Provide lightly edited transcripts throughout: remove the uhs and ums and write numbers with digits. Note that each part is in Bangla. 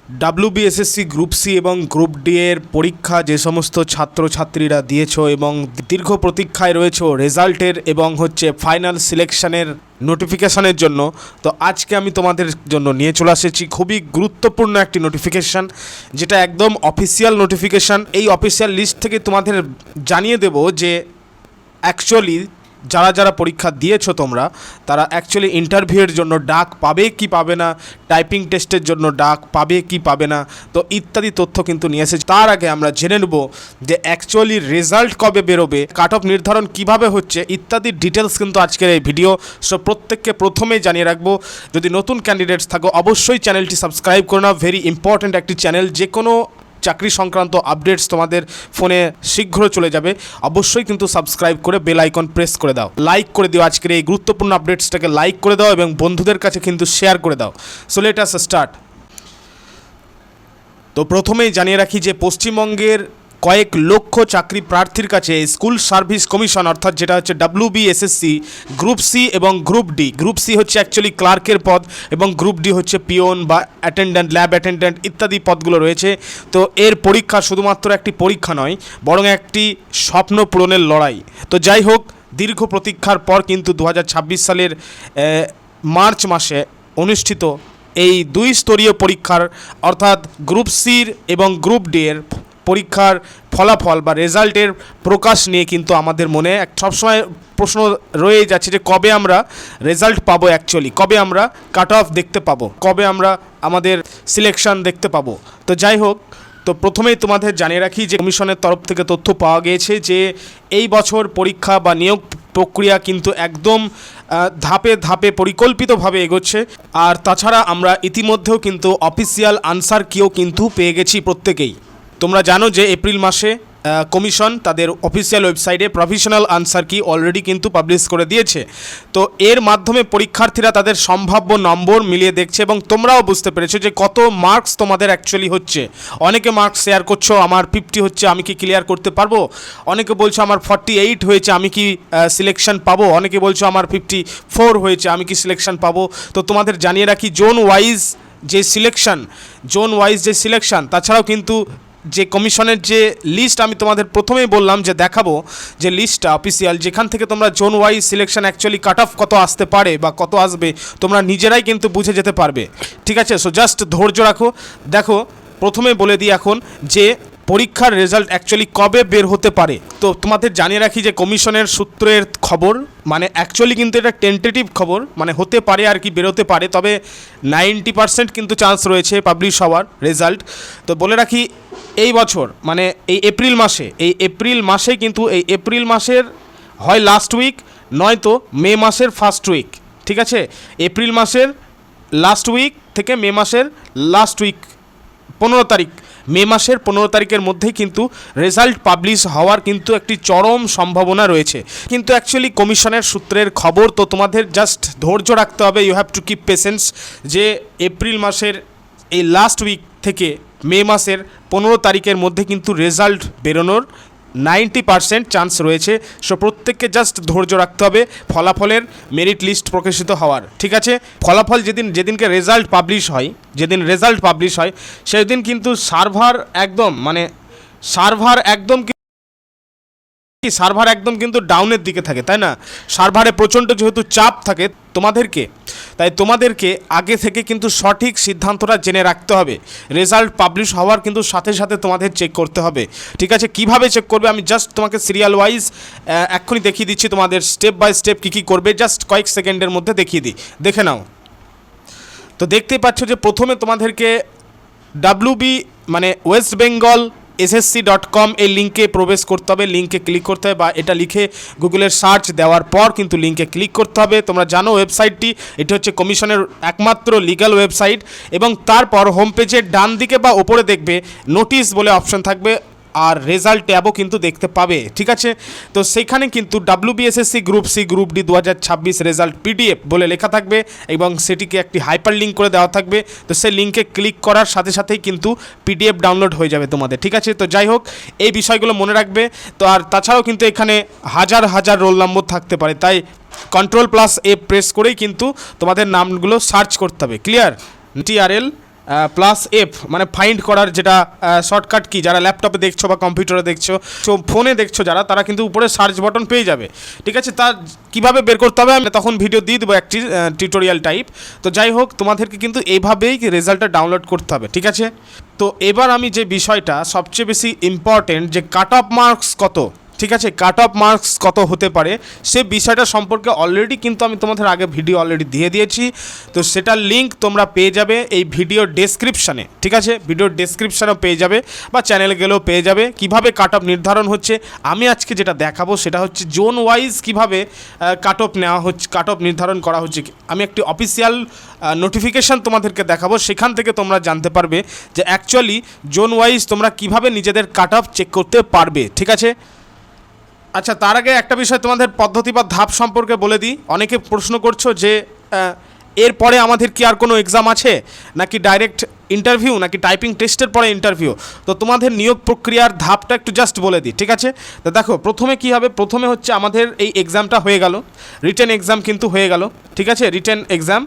ডাব্লিউবিএসএসসি গ্রুপ সি এবং গ্রুপ ডি এর পরীক্ষা যে সমস্ত ছাত্রছাত্রীরা দিয়েছো এবং দীর্ঘ প্রতীক্ষায় রয়েছো রেজাল্টের এবং ফাইনাল সিলেকশনের নোটিফিকেশনের জন্য, তো আজকে আমি তোমাদের জন্য নিয়ে চলে এসেছি খুবই গুরুত্বপূর্ণ একটি নোটিফিকেশান, যেটা একদম অফিসিয়াল নোটিফিকেশান। এই অফিসিয়াল লিস্ট থেকে তোমাদের জানিয়ে দেব যে অ্যাকচুয়ালি যারা যারা পরীক্ষা দিয়েছো তোমরা, তারা অ্যাকচুয়ালি ইন্টারভিউয়ের জন্য ডাক পাবে কি পাবে না, টাইপিং টেস্টের জন্য ডাক পাবে কি পাবে না, তো ইত্যাদি তথ্য কিন্তু নিয়ে এসেছে। তার আগে আমরা জেনে নেব যে অ্যাকচুয়ালি রেজাল্ট কবে বেরোবে, কাট অফ নির্ধারণ কিভাবে হচ্ছে, ইত্যাদি ডিটেলস কিন্তু আজকের এই ভিডিও। সো প্রত্যেককে প্রথমেই জানিয়ে রাখবো, যদি নতুন ক্যান্ডিডেটস থাকো অবশ্যই চ্যানেলটি সাবস্ক্রাইব করে নাও। ভেরি ইম্পর্ট্যান্ট একটি চ্যানেল, যে কোনো চাকরি সংক্রান্ত আপডেটস তোমাদের ফোনে শীঘ্র চলে যাবে। অবশ্যই কিন্তু সাবস্ক্রাইব করে বেল আইকন প্রেস করে দাও, লাইক করে দিও, আজকের এই গুরুত্বপূর্ণ আপডেটসটাকে লাইক করে দাও এবং বন্ধুদের কাছে কিন্তু শেয়ার করে দাও। So let us start. তো প্রথমেই জানিয়ে রাখি যে পশ্চিমবঙ্গের কয়েক লক্ষ চাকরি প্রার্থীর কাছে স্কুল সার্ভিস কমিশন, অর্থাৎ যেটা হচ্ছে ডাব্লিউবিএসএসসি গ্রুপ সি এবং গ্রুপ ডি। গ্রুপ সি হচ্ছে অ্যাকচুয়ালি ক্লার্কের পদ এবং গ্রুপ ডি হচ্ছে পিওন বা অ্যাটেন্ড্যান্ট, ল্যাব অ্যাটেন্ড্যান্ট ইত্যাদি পদগুলো রয়েছে। তো এর পরীক্ষা শুধুমাত্র একটি পরীক্ষা নয়, বরং একটি স্বপ্ন পূরণের লড়াই। তো যাই হোক, দীর্ঘ প্রতীক্ষার পর কিন্তু 2026 সালের মার্চ মাসে অনুষ্ঠিত এই দুই স্তরীয় পরীক্ষার, অর্থাৎ গ্রুপ সির এবং গ্রুপ ডি এর পরীক্ষার ফলাফল বা রেজাল্টের প্রকাশ নিয়ে কিন্তু আমাদের মনে সবসময় প্রশ্ন রয়ে যাচ্ছে যে কবে আমরা রেজাল্ট পাবো, অ্যাকচুয়ালি কবে আমরা কাট অফ দেখতে পাবো, কবে আমরা আমাদের সিলেকশন দেখতে পাবো। তো যাই হোক, তো প্রথমেই তোমাদের জানিয়ে রাখি যে কমিশনের তরফ থেকে তথ্য পাওয়া গিয়েছে যে এই বছর পরীক্ষা বা নিয়োগ প্রক্রিয়া কিন্তু একদম ধাপে ধাপে পরিকল্পিতভাবে এগোচ্ছে। আর তাছাড়া আমরা ইতিমধ্যেও কিন্তু অফিসিয়াল আনসার কিও কিন্তু পেয়ে গেছি প্রত্যেকেই। তোমরা জানো যে এপ্রিল মাসে কমিশন তাদের অফিসিয়াল ওয়েবসাইটে প্রফেশনাল আনসার কি অলরেডি কিন্তু পাবলিশ করে দিয়েছে। তো এর মাধ্যমে পরীক্ষার্থীরা তাদের সম্ভাব্য নম্বর মিলিয়ে দেখছে এবং তোমরাও বুঝতে পেরেছো যে কত মার্কস তোমাদের অ্যাকচুয়ালি হচ্ছে। অনেকে মার্কস শেয়ার করছো, আমার 50 হচ্ছে, আমি কি ক্লিয়ার করতে পারবো। অনেকে বলছো আমার 48 হয়েছে, আমি কি সিলেকশন পাবো। অনেকে বলছো আমার 54 হয়েছে, আমি কি সিলেকশন পাবো। তো তোমাদের জানিয়ে রাখি জোন ওয়াইজ যে সিলেকশন, তাছাড়াও কিন্তু যে কমিশনের যে লিস্ট আমি তোমাদের প্রথমেই বললাম যে দেখাবো, যে লিস্টটা অফিসিয়াল, যেখান থেকে তোমরা zone wise selection actually cut off কত আসতে পারে বা কত আসবে তোমরা নিজেরাই কিন্তু বুঝে যেতে পারবে। ঠিক আছে, সো জাস্ট ধৈর্য রাখো। দেখো, প্রথমে বলে দিই এখন যে পরীক্ষার রেজাল্ট অ্যাকচুয়ালি কবে বের হতে পারে। তো তোমাদের জানিয়ে রাখি যে কমিশনের সূত্রের খবর, মানে অ্যাকচুয়ালি কিন্তু এটা টেন্টেটিভ খবর, মানে হতে পারে আর কি, বেরোতে পারে, তবে 90% কিন্তু চান্স রয়েছে পাবলিশ হওয়ার রেজাল্ট। তো বলে রাখি এই বছর মানে এই এপ্রিল মাসে কিন্তু এই এপ্রিল মাসের হয় লাস্ট উইক নয়তো মে মাসের ফার্স্ট উইক। ঠিক আছে, এপ্রিল মাসের লাস্ট উইক থেকে মে মাসের লাস্ট উইক 15 তারিখ, মে মাসের 15 তারিখের মধ্যেই কিন্তু রেজাল্ট পাবলিশ হওয়ার কিন্তু একটি চরম সম্ভাবনা রয়েছে। কিন্তু অ্যাকচুয়ালি কমিশনের সূত্রের খবর, তো তোমাদের জাস্ট ধৈর্য রাখতে হবে, you have to keep patience. যে এপ্রিল মাসের এই লাস্ট উইক থেকে মে মাসের 15 তারিখের মধ্যে কিন্তু রেজাল্ট বেরোনোর 90% চান্স রয়েছে। সো প্রত্যেককে জাস্ট ধৈর্য রাখতে হবে ফলাফলের মেরিট লিস্ট প্রকাশিত হওয়ার। ঠিক আছে, ফলাফল যেদিনকে রেজাল্ট পাবলিশ হয় সেদিন কিন্তু সার্ভার একদম কিন্তু ডাউনের দিকে থাকে, তাই না। সার্ভারে প্রচণ্ড যেহেতু চাপ থাকে তোমাদেরকে আগে থেকে কিন্তু সঠিক সিদ্ধান্তটা জেনে রাখতে হবে। রেজাল্ট পাবলিশ হওয়ার কিন্তু সাথে সাথে তোমাদের চেক করতে হবে। ঠিক আছে, কিভাবে চেক করবে আমি জাস্ট তোমাকে সিরিয়াল ওয়াইজ এক্ষুনি দেখিয়ে দিচ্ছি, তোমাদের স্টেপ বাই স্টেপ কী করবে জাস্ট কয়েক সেকেন্ডের মধ্যে দেখিয়ে দিই, দেখে নাও। তো দেখতেই পাচ্ছ যে প্রথমে তোমাদেরকে ওয়েস্ট বেঙ্গল SSC.com এই লিঙ্কে প্রবেশ করতে হবে, লিঙ্কে ক্লিক করতে হবে, বা এটা লিখে গুগলের সার্চ দেওয়ার পর কিন্তু লিঙ্কে ক্লিক করতে হবে। তোমরা জানো ওয়েবসাইটটি, এটি হচ্ছে কমিশনের একমাত্র লিগ্যাল ওয়েবসাইট। এবং তারপর হোম পেজের ডান দিকে বা ওপরে দেখবে নোটিশ বলে অপশন থাকবে, আর রেজাল্ট ট্যাবও কিন্তু দেখতে পাবে। ঠিক আছে, তো সেখানে কিন্তু WBSSC group C group D 2026 result PDF বলে লেখা থাকবে এবং সেটিকে একটি হাইপার লিঙ্ক করে দেওয়া থাকবে। তো সেই লিঙ্কে ক্লিক করার সাথে সাথেই কিন্তু PDF ডাউনলোড হয়ে যাবে তোমাদের। ঠিক আছে, তো যাই হোক এই বিষয়গুলো মনে রাখবে। তো আর তাছাড়াও কিন্তু এখানে হাজার হাজার রোল নম্বর থাকতে পারে, তাই Ctrl+A প্রেস করেই কিন্তু তোমাদের নামগুলো সার্চ করতে হবে। ক্লিয়ার, TRL প্লাস এফ মানে ফাইন্ড করার যেটা শর্টকাট কি, যারা ল্যাপটপে দেখছো বা কম্পিউটারে দেখছো, ফোনে দেখছো যারা, তারা কিন্তু উপরে সার্চ বাটন পেয়ে যাবে। ঠিক আছে, তার কীভাবে বের করতে হবে আমি তখন ভিডিও দিয়ে দেবো একটি টিউটোরিয়াল টাইপ। তো যাই হোক, তোমাদেরকে কিন্তু এইভাবেই রেজাল্টটা ডাউনলোড করতে হবে। ঠিক আছে, তো এবার আমি যে বিষয়টা সবচেয়ে বেশি ইম্পর্টেন্ট, যে কাট অফ মার্কস কত, ঠিক আছে, কাট অফ মার্কস কত হতে পারে সে বিষয়টা সম্পর্কে অলরেডি কিন্তু আমি তোমাদের আগে ভিডিও অলরেডি দিয়ে দিয়েছি। তো সেটার লিঙ্ক তোমরা পেয়ে যাবে এই ভিডিও ডেসক্রিপশানে। ঠিক আছে, ভিডিওর ডেসক্রিপশানেও পেয়ে যাবে বা চ্যানেলে গেলেও পেয়ে যাবে কিভাবে কাট অফ নির্ধারণ হচ্ছে। আমি আজকে যেটা দেখাবো সেটা হচ্ছে জোন ওয়াইজ কীভাবে কাট অফ নেওয়া হচ্ছে, কাট অফ নির্ধারণ করা হচ্ছে। আমি একটি অফিসিয়াল নোটিফিকেশান তোমাদেরকে দেখাবো, সেখান থেকে তোমরা জানতে পারবে যে অ্যাকচুয়ালি জোন ওয়াইজ তোমরা কিভাবে নিজেদের কাট অফ চেক করতে পারবে। ঠিক আছে, আচ্ছা, তার আগে একটা বিষয় তোমাদের পদ্ধতি বা ধাপ সম্পর্কে বলে দিই। অনেকে প্রশ্ন করছো যে এরপরে আমাদের কি আর কোনো এক্সাম আছে, নাকি ডাইরেক্ট ইন্টারভিউ, নাকি টাইপিং টেস্টের পরে ইন্টারভিউ। তো তোমাদের নিয়োগ প্রক্রিয়ার ধাপটা একটু জাস্ট বলে দিই। ঠিক আছে, তো দেখো প্রথমে কী হবে, প্রথমে হচ্ছে আমাদের এই এক্সামটা হয়ে গেল, রিটেন এক্সাম কিন্তু হয়ে গেল। ঠিক আছে, রিটেন এক্সাম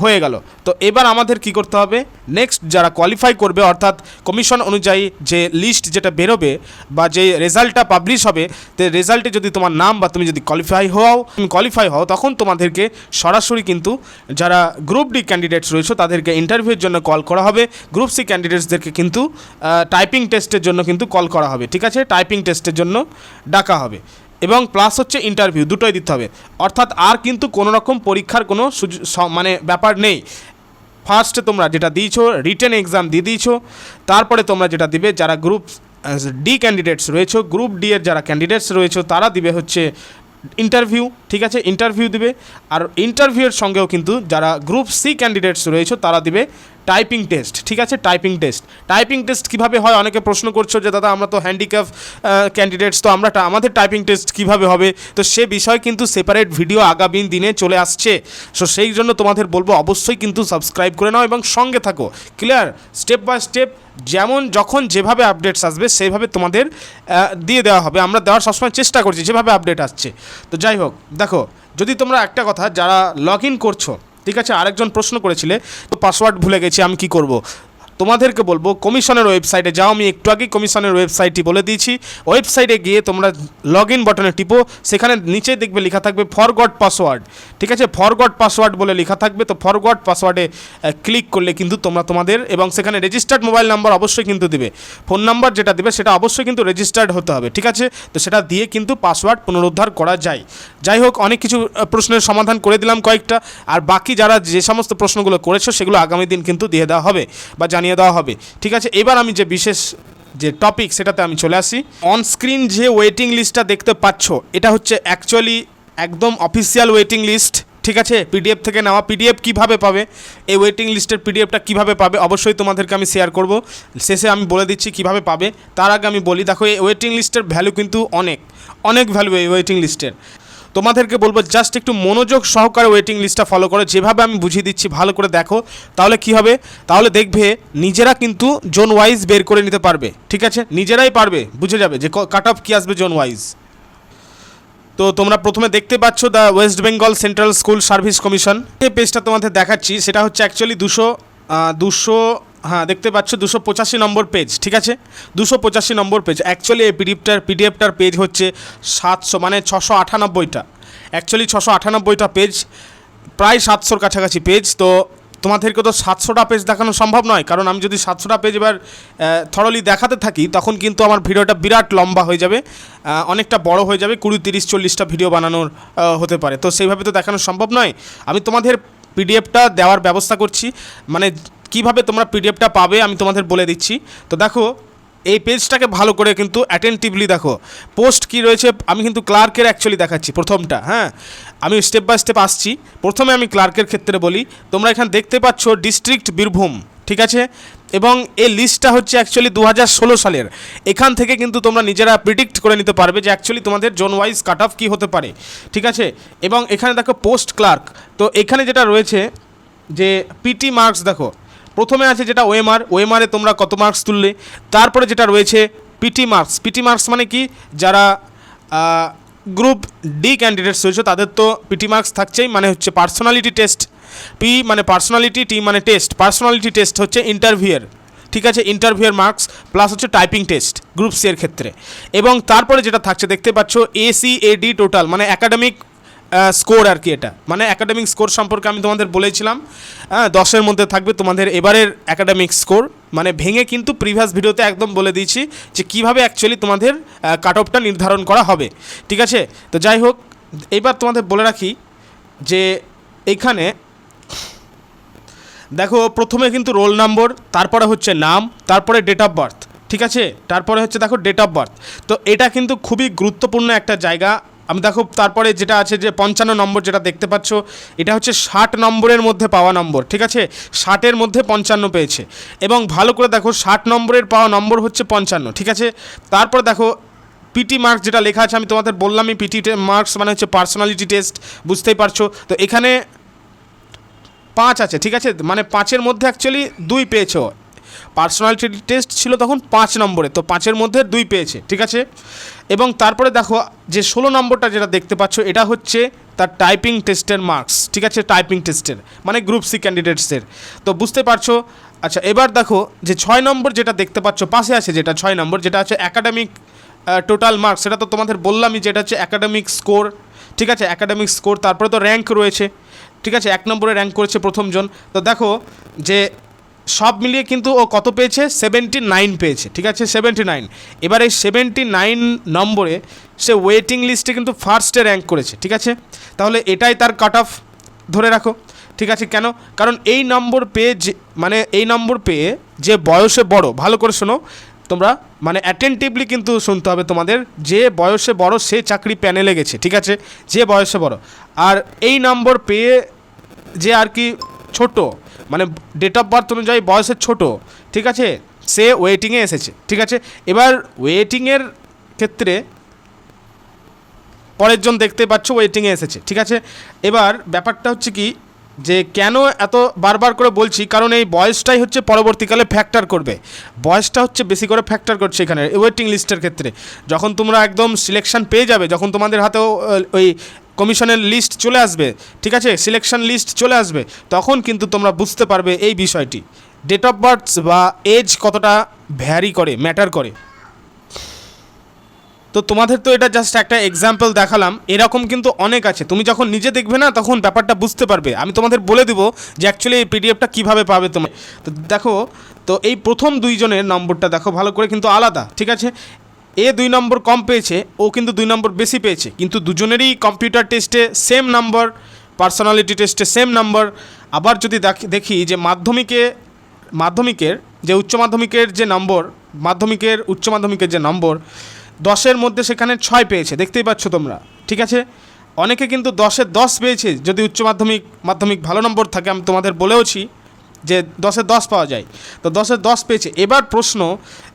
হয়ে গেল। তো এবার আমাদের কি করতে হবে, নেক্সট যারা কোয়ালিফাই করবে, অর্থাৎ কমিশন অনুযায়ী যে লিস্ট যেটা বেরোবে বা যে রেজাল্টটা পাবলিশ হবে, তো রেজাল্টে যদি তোমার নাম বা তুমি যদি কোয়ালিফাই হও তখন তোমাদেরকে সরাসরি কিন্তু যারা গ্রুপ ডি ক্যান্ডিডেটস রয়েছে তাদেরকে ইন্টারভিউর জন্য কল করা হবে। গ্রুপ সি ক্যান্ডিডেটসদেরকে কিন্তু টাইপিং টেস্টের জন্য কিন্তু কল করা হবে। ঠিক আছে, টাইপিং টেস্টের জন্য ডাকা হবে এবং প্লাস হচ্ছে ইন্টারভিউ, দুটোই দিতে হবে। অর্থাৎ আর কিন্তু কোনো রকম পরীক্ষার কোনো মানে ব্যাপার নেই। ফার্স্টে তোমরা যেটা দিয়েছো রিটেন এক্সাম দিয়ে দিয়েছো, তারপরে তোমরা যেটা দিবে যারা গ্রুপ ডি ক্যান্ডিডেটস রয়েছে, গ্রুপ ডি এর যারা ক্যান্ডিডেটস রয়েছে তারা দিবে হচ্ছে ইন্টারভিউ। ঠিক আছে, ইন্টারভিউ দিবে, আর ইন্টারভিউয়ের সঙ্গেও কিন্তু যারা গ্রুপ সি ক্যান্ডিডেটস রয়েছে তারা দিবে টাইপিং টেস্ট। ঠিক আছে, টাইপিং টেস্ট কীভাবে হয় অনেকে প্রশ্ন করছো যে দাদা আমরা তো হ্যান্ডিক্যাপ ক্যান্ডিডেটস, তো আমাদের টাইপিং টেস্ট কীভাবে হবে। তো সে বিষয়ে কিন্তু সেপারেট ভিডিও আগামী দিনে চলে আসছে। সো সেই জন্য তোমাদের বলবো অবশ্যই কিন্তু সাবস্ক্রাইব করে নাও এবং সঙ্গে থাকো। ক্লিয়ার, স্টেপ বাই স্টেপ যেমন যখন যেভাবে আপডেটস আসবে সেইভাবে তোমাদের দিয়ে দেওয়া হবে। আমরা দেওয়ার সবসময় চেষ্টা করছি যেভাবে আপডেট আসছে। তো যাই হোক, দেখো যদি তোমরা একটা কথা যারা লগ ইন করছো, ঠিক আছে, আরেকজন প্রশ্ন করেছিলে তো পাসওয়ার্ড ভুলে গেছি আমি কি করব। তোমাদেরকে বলবো কমিশনের ওয়েবসাইটে যাও। আমি একটু আগেই কমিশনের ওয়েবসাইটটি বলে দিয়েছি। ওয়েবসাইটে গিয়ে তোমরা লগ ইন বাটনে টিপো, সেখানে নিচে দেখবে লেখা থাকবে ফরগট পাসওয়ার্ড। ঠিক আছে, ফরগট পাসওয়ার্ড বলে লেখা থাকবে। তো ফরগট পাসওয়ার্ডে ক্লিক করলে কিন্তু তোমরা তোমাদের, এবং সেখানে রেজিস্টার্ড মোবাইল নাম্বার অবশ্যই কিন্তু দিবে, ফোন নাম্বার যেটা দিবে সেটা অবশ্যই কিন্তু রেজিস্টার্ড হতে হবে। ঠিক আছে, তো সেটা দিয়ে কিন্তু পাসওয়ার্ড পুনরুদ্ধার করা যায়। যাই হোক, অনেক কিছু প্রশ্নের সমাধান করে দিলাম কয়েকটা, আর বাকি যারা যে সমস্ত প্রশ্নগুলো করেছো সেগুলো আগামী দিন কিন্তু দিয়ে দেওয়া হবে বা জানিয়ে দেওয়া হবে। ঠিক আছে, এবার আমি যে বিশেষ যে টপিক সেটাতে আমি চলে আসি। অন স্ক্রিন যে ওয়েটিং লিস্টটা দেখতে পাচ্ছ এটা হচ্ছে অ্যাকচুয়ালি একদম অফিসিয়াল ওয়েটিং লিস্ট। ঠিক আছে, পিডিএফ থেকে নেওয়া। পিডিএফ কীভাবে পাবে, এই ওয়েটিং লিস্টের পিডিএফটা কীভাবে পাবে অবশ্যই তোমাদেরকে আমি শেয়ার করব, শেষে আমি বলে দিচ্ছি কীভাবে পাবে। তার আগে আমি বলি, দেখো এই ওয়েটিং লিস্টের ভ্যালু কিন্তু অনেক ভ্যালু এই ওয়েটিং লিস্টের। তোমাদেরকে বলবো জাস্ট একটু মনোযোগ সহকারে ওয়েটিং লিস্টটা ফলো করো, যেভাবে আমি বুঝিয়ে দিচ্ছি ভালো করে দেখো, তাহলে কি হবে, তাহলে দেখবে নিজেরা কিন্তু জোন ওয়াইজ বের করে নিতে পারবে। ঠিক আছে, নিজেরাই পারবে, বুঝে যাবে যে কাট অফ কী আসবে জোন ওয়াইজ। তো তোমরা প্রথমে দেখতে পাচ্ছ the West Bengal central school service commission, যে পেজটা তোমাদের দেখাচ্ছি সেটা হচ্ছে অ্যাকচুয়ালি হ্যাঁ দেখতে পাচ্ছ 285 নম্বর পেজ। ঠিক আছে, 285 নম্বর পেজ। অ্যাকচুয়ালি এই পিডিএফটার পেজ হচ্ছে 700 মানে 698টা, অ্যাকচুয়ালি 698টা পেজ, প্রায় 700-র কাছাকাছি পেজ। তো তোমাদেরকে তো 700টা পেজ দেখানো সম্ভব নয়, কারণ আমি যদি 700টা পেজ এবার থরলি দেখাতে থাকি তখন কিন্তু আমার ভিডিওটা বিরাট লম্বা হয়ে যাবে, অনেকটা বড় হয়ে যাবে, 20, 30, 40টা ভিডিও বানানোর হতে পারে। তো সেইভাবে তো দেখানো সম্ভব নয়। আমি তোমাদের পিডিএফটা দেওয়ার ব্যবস্থা করছি, মানে কীভাবে তোমরা পিডিএফটা পাবে আমি তোমাদের বলে দিচ্ছি। তো দেখো এই পেজটাকে ভালো করে কিন্তু অ্যাটেন্টিভলি দেখো, পোস্ট কি রয়েছে। আমি কিন্তু ক্লার্কের অ্যাকচুয়ালি দেখাচ্ছি প্রথমটা। হ্যাঁ, আমি স্টেপ বাই স্টেপ আসছি। প্রথমে আমি ক্লার্কের ক্ষেত্রে বলি, তোমরা এখানে দেখতে পাচ্ছ ডিস্ট্রিক্ট বীরভূম। ঠিক আছে, এবং এই লিস্টটা হচ্ছে অ্যাকচুয়ালি 2016 সালের। এখান থেকে কিন্তু তোমরা নিজেরা প্রিডিক্ট করে নিতে পারবে যে অ্যাকচুয়ালি তোমাদের জোন ওয়াইজ কাট অফ কী হতে পারে। ঠিক আছে, এবং এখানে দেখো পোস্ট ক্লার্ক। তো এখানে যেটা রয়েছে যে পিটি মার্কস, দেখো প্রথমে আছে যেটা ওএমআরে তোমরা কত মার্কস তুললে, তারপরে যেটা রয়েছে পিটি মার্কস মানে কি, যারা গ্রুপ ডি ক্যান্ডিডেটস রয়েছে তাদের তো পিটি মার্কস থাকছেই, মানে হচ্ছে পার্সোনালিটি টেস্ট। পি মানে পার্সোনালিটি, টি মানে টেস্ট। পার্সোনালিটি টেস্ট হচ্ছে ইন্টারভিউয়ের, ঠিক আছে, ইন্টারভিউয়ের মার্কস প্লাস হচ্ছে টাইপিং টেস্ট গ্রুপ সি এর ক্ষেত্রে। এবং তারপরে যেটা থাকছে দেখতে পাচ্ছ ACAD টোটাল মানে একাডেমিক স্কোর আর কি, এটা মানে একাডেমিক স্কোর সম্পর্কে আমি তোমাদের বলেছিলাম 10-এর মধ্যে থাকবে তোমাদের এবারের একাডেমিক স্কোর, মানে ভেঙে কিন্তু প্রিভিয়াস ভিডিওতে একদম বলে দিয়েছি যে কীভাবে অ্যাকচুয়ালি তোমাদের কাট অফটা নির্ধারণ করা হবে, ঠিক আছে। তো যাই হোক, এইবার তোমাদের বলে রাখি যে এইখানে দেখো প্রথমে কিন্তু রোল নম্বর, তারপরে হচ্ছে নাম, তারপরে ডেট অফ বার্থ, ঠিক আছে, তারপরে হচ্ছে দেখো ডেট অফ বার্থ। তো এটা কিন্তু খুবই গুরুত্বপূর্ণ একটা জায়গা। আমি দেখো তারপরে যেটা আছে যে 55 নম্বর যেটা দেখতে পাচ্ছ, এটা হচ্ছে 60 নম্বরের মধ্যে পাওয়া নম্বর, ঠিক আছে, 60-এর মধ্যে 55 পেয়েছে। এবং ভালো করে দেখো 60 নম্বরের পাওয়া নম্বর হচ্ছে 55, ঠিক আছে। তারপর দেখো পিটি মার্কস যেটা লেখা আছে, আমি তোমাদের বললামই পিটি মার্কস মানে হচ্ছে পার্সোনালিটি টেস্ট, বুঝতেই পারছো। তো এখানে 5 আছে, ঠিক আছে, মানে 5-এর মধ্যে অ্যাকচুয়ালি 2 পেয়েছো। পার্সোনালিটি টেস্ট ছিল তখন 5 নম্বরে, তো 5-এর মধ্যে 2 পেয়েছে, ঠিক আছে। এবং তারপরে দেখো যে 16 নম্বরটা যেটা দেখতে পাচ্ছ, এটা হচ্ছে তার টাইপিং টেস্টের মার্কস, ঠিক আছে, টাইপিং টেস্টের মানে গ্রুপ সি ক্যান্ডিডেটসের, তো বুঝতে পারছো। আচ্ছা, এবার দেখো যে 6 নম্বর যেটা দেখতে পাচ্ছ পাশে আছে, যেটা 6 নম্বর যেটা আছে একাডেমিক টোটাল মার্কস, সেটা তো তোমাদের বললামই যেটা হচ্ছে একাডেমিক স্কোর, ঠিক আছে, একাডেমিক স্কোর। তারপরে তো র্যাঙ্ক রয়েছে, ঠিক আছে, 1 নম্বরে র্যাঙ্ক করেছে প্রথমজন। তো দেখো যে সব মিলিয়ে কিন্তু ও কত পেয়েছে, 79 পেয়েছে, ঠিক আছে, 79। এবার এই 79 নম্বরে সে ওয়েটিং লিস্টে কিন্তু ফার্স্টে র্যাঙ্ক করেছে, ঠিক আছে। তাহলে এটাই তার কাট অফ ধরে রাখো, ঠিক আছে। কেন? কারণ এই নম্বর পেয়ে যে মানে এই নম্বর পেয়ে যে বয়সে বড়, ভালো করে শোনো তোমরা, মানে অ্যাটেন্টিভলি কিন্তু শুনতে হবে তোমাদের, যে বয়সে বড় সে চাকরি প্যানেলে গেছে, ঠিক আছে, যে বয়সে বড়। আর এই নম্বর পেয়ে যে আর কি ছোট, মানে ডেট অফ বার্থ অনুযায়ী বয়সের ছোট, ঠিক আছে, সে ওয়েটিংয়ে এসেছে, ঠিক আছে। এবার ওয়েটিংয়ের ক্ষেত্রে পরের জন দেখতে পাচ্ছ ওয়েটিংয়ে এসেছে, ঠিক আছে। এবার ব্যাপারটা হচ্ছে কি, যে কেন এত বারবার করে বলছি, কারণ এই বয়সটাই হচ্ছে পরবর্তীকালে ফ্যাক্টর করবে, বয়সটা হচ্ছে বেশি করে ফ্যাক্টর করছে এখানে ওয়েটিং লিস্টের ক্ষেত্রে। যখন তোমরা একদম সিলেকশন পেয়ে যাবে, যখন তোমাদের হাতেও ওই কমিশনের লিস্ট চলে আসবে, ঠিক আছে, সিলেকশন লিস্ট চলে আসবে, তখন কিন্তু তোমরা বুঝতে পারবে এই বিষয়টি, ডেট অফ বার্থ বা এজ কতটা ভ্যারি করে, ম্যাটার করে। তো তোমাদের তো এটা জাস্ট একটা এক্সাম্পল দেখালাম, এরকম কিন্তু অনেক আছে, তুমি যখন নিজে দেখবে না তখন ব্যাপারটা বুঝতে পারবে। আমি তোমাদের বলে দেবো যে অ্যাকচুয়ালি এই পিডিএফটা কীভাবে পাবে তুমি। তো দেখো, তো এই প্রথম 2 জনের নম্বরটা দেখো ভালো করে, কিন্তু আলাদা, ঠিক আছে। এ 2 নম্বর কম পেয়েছে, ও কিন্তু 2 নম্বর বেশি পেয়েছে, কিন্তু দুজনেরই কম্পিউটার টেস্টে সেম নাম্বার, পার্সোনালিটি টেস্টে সেম নাম্বার। আবার যদি দেখি যে মাধ্যমিকের যে উচ্চ মাধ্যমিকের যে নম্বর, উচ্চ মাধ্যমিকের যে নম্বর 10-এর মধ্যে সেখানে 6 পেয়েছে, দেখতেই পাচ্ছ তোমরা, ঠিক আছে। অনেকে কিন্তু 10-এ 10 পেয়েছে, যদি উচ্চ মাধ্যমিক ভালো নম্বর থাকে, আমি তোমাদের বলেওছি যে 10-এ 10 পাওয়া যায়, তো 10-এ 10 পেয়েছে। এবার প্রশ্ন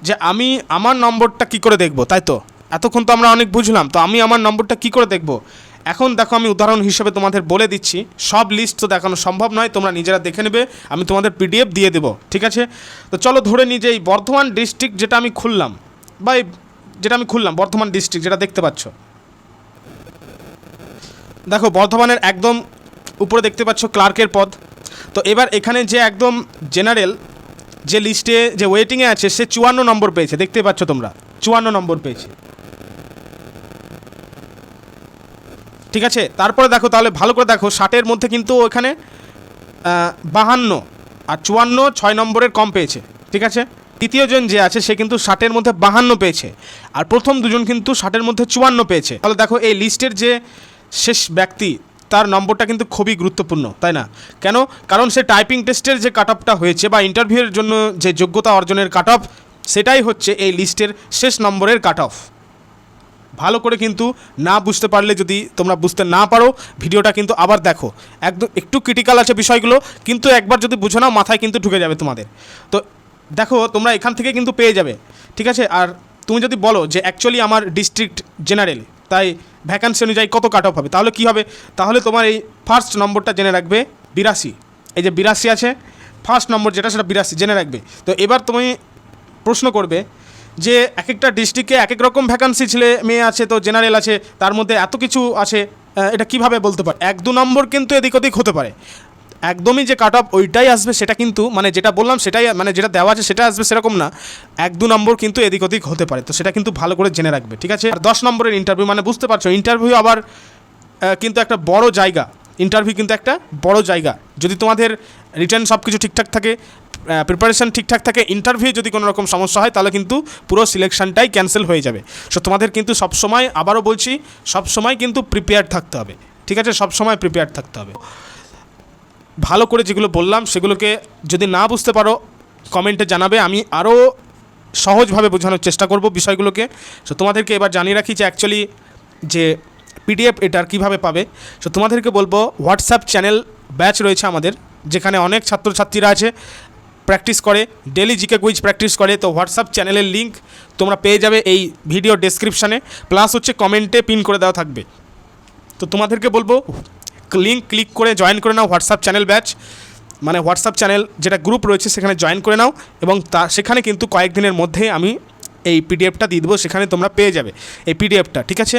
যে আমি আমার নম্বরটা কী করে দেখব, তাই তো এতক্ষণ তো আমরা অনেক বুঝলাম, তো আমি আমার নম্বরটা কী করে দেখব। এখন দেখো আমি উদাহরণ হিসেবে তোমাদের বলে দিচ্ছি, সব লিস্ট তো দেখানো সম্ভব নয়, তোমরা নিজেরা দেখে নেবে, আমি তোমাদের পিডিএফ দিয়ে দেবো, ঠিক আছে। তো চলো ধরে নিই যে এই বর্ধমান ডিস্ট্রিক্ট যেটা আমি খুললাম, বর্ধমান ডিস্ট্রিক্ট যেটা দেখতে পাচ্ছ, দেখো বর্ধমানের একদম উপরে দেখতে পাচ্ছ ক্লার্কের পদ। তো এবার এখানে যে একদম জেনারেল যে লিস্টে যে ওয়েটিংয়ে আছে, সে 54 নম্বর পেয়েছে, দেখতে পাচ্ছ তোমরা 54 নম্বর পেয়েছে, ঠিক আছে। তারপরে দেখো, তাহলে ভালো করে দেখো, 60-এর মধ্যে কিন্তু ওখানে 52 আর 54 6 নম্বরের কম পেয়েছে, ঠিক আছে। তৃতীয়জন যে আছে সে কিন্তু 60-এর মধ্যে 52 পেয়েছে, আর প্রথম দুজন কিন্তু 60-এর মধ্যে 54 পেয়েছে। তাহলে দেখো এই লিস্টের যে শেষ ব্যক্তি, তার নম্বরটা কিন্তু খুবই গুরুত্বপূর্ণ, তাই না? কেন? কারণ সে টাইপিং টেস্টের যে কাট অফটা হয়েছে বা ইন্টারভিউয়ের জন্য যে যোগ্যতা অর্জনের কাট অফ, সেটাই হচ্ছে এই লিস্টের শেষ নম্বরের কাট অফ। ভালো করে কিন্তু না বুঝতে পারলে, যদি তোমরা বুঝতে না পারো, ভিডিওটা কিন্তু আবার দেখো, একদম একটু ক্রিটিক্যাল আছে বিষয়গুলো, কিন্তু একবার যদি বুঝো নাও মাথায় কিন্তু ঢুকে যাবে তোমাদের। তো দেখো তোমরা এখান থেকে কিন্তু পেয়ে যাবে, ঠিক আছে। আর তুমি যদি বলো যে অ্যাকচুয়ালি আমার ডিস্ট্রিক্ট জেনারেল, তাই ভ্যাকান্সি অনুযায়ী কত কাট অফ হবে, তাহলে কী হবে, তাহলে তোমার এই ফার্স্ট নম্বরটা জেনে রাখবে 82, এই যে 82 আছে, ফার্স্ট নম্বর যেটা সেটা 82 জেনে রাখবে। তো এবার তুমি প্রশ্ন করবে যে এক একটা ডিস্ট্রিক্টে এক এক রকম ভ্যাকান্সি ছেলে মেয়ে আছে, তো জেনারেল আছে, তার মধ্যে এত কিছু আছে, এটা কিভাবে বলতে পারে? 1-2 নম্বর কিন্তু এদিক ওদিক হতে পারে, একদমই যে কাট অফ ওইটাই আসবে সেটা কিন্তু মানে যেটা বললাম সেটাই মানে যেটা দেওয়া আছে সেটা আসবে সেরকম না, 1-2 নম্বর কিন্তু এদিক ওদিক হতে পারে, তো সেটা কিন্তু ভালো করে জেনে রাখবে, ঠিক আছে। আর 10 নম্বরের ইন্টারভিউ মানে বুঝতে পারছো ইন্টারভিউ আবার কিন্তু একটা বড় জায়গা, ইন্টারভিউ কিন্তু একটা বড় জায়গা। যদি তোমাদের রিটার্ন সব কিছু ঠিকঠাক থাকে, প্রিপারেশন ঠিকঠাক থাকে, ইন্টারভিউ যদি কোনো রকম সমস্যা হয় তাহলে কিন্তু পুরো সিলেকশনটাই ক্যান্সেল হয়ে যাবে। সো তোমাদের কিন্তু সবসময়, আবারও বলছি, সবসময় কিন্তু প্রিপেয়ার থাকতে হবে, ঠিক আছে, সবসময় প্রিপেয়ার থাকতে হবে। ভালো করে যেগুলো বললাম সেগুলোকে যদি না বুঝতে পারো কমেন্টে জানাবে, আমি আরও সহজভাবে বোঝানোর চেষ্টা করব বিষয়গুলোকে। সো তোমাদেরকে এবার জানিয়ে রাখি যে অ্যাকচুয়ালি যে পিডিএফ এটার কীভাবে পাবে। সো তোমাদেরকে বলবো হোয়াটসঅ্যাপ চ্যানেল ব্যাচ রয়েছে আমাদের, যেখানে অনেক ছাত্রছাত্রীরা আছে প্র্যাকটিস করে, ডেলি জিকে কুইজ প্র্যাকটিস করে। তো হোয়াটসঅ্যাপ চ্যানেলের লিঙ্ক তোমরা পেয়ে যাবে এই ভিডিও ডেসক্রিপশানে, প্লাস হচ্ছে কমেন্টে পিন করে দেওয়া থাকবে। তো তোমাদেরকে বলবো লিঙ্ক ক্লিক করে জয়েন করে নাও হোয়াটসঅ্যাপ চ্যানেল ব্যাচ, মানে হোয়াটসঅ্যাপ চ্যানেল যেটা গ্রুপ রয়েছে সেখানে জয়েন করে নাও, এবং সেখানে কিন্তু কয়েকদিনের মধ্যে আমি এই পিডিএফটা দিয়ে দেবো, সেখানে তোমরা পেয়ে যাবে এই পিডিএফটা, ঠিক আছে।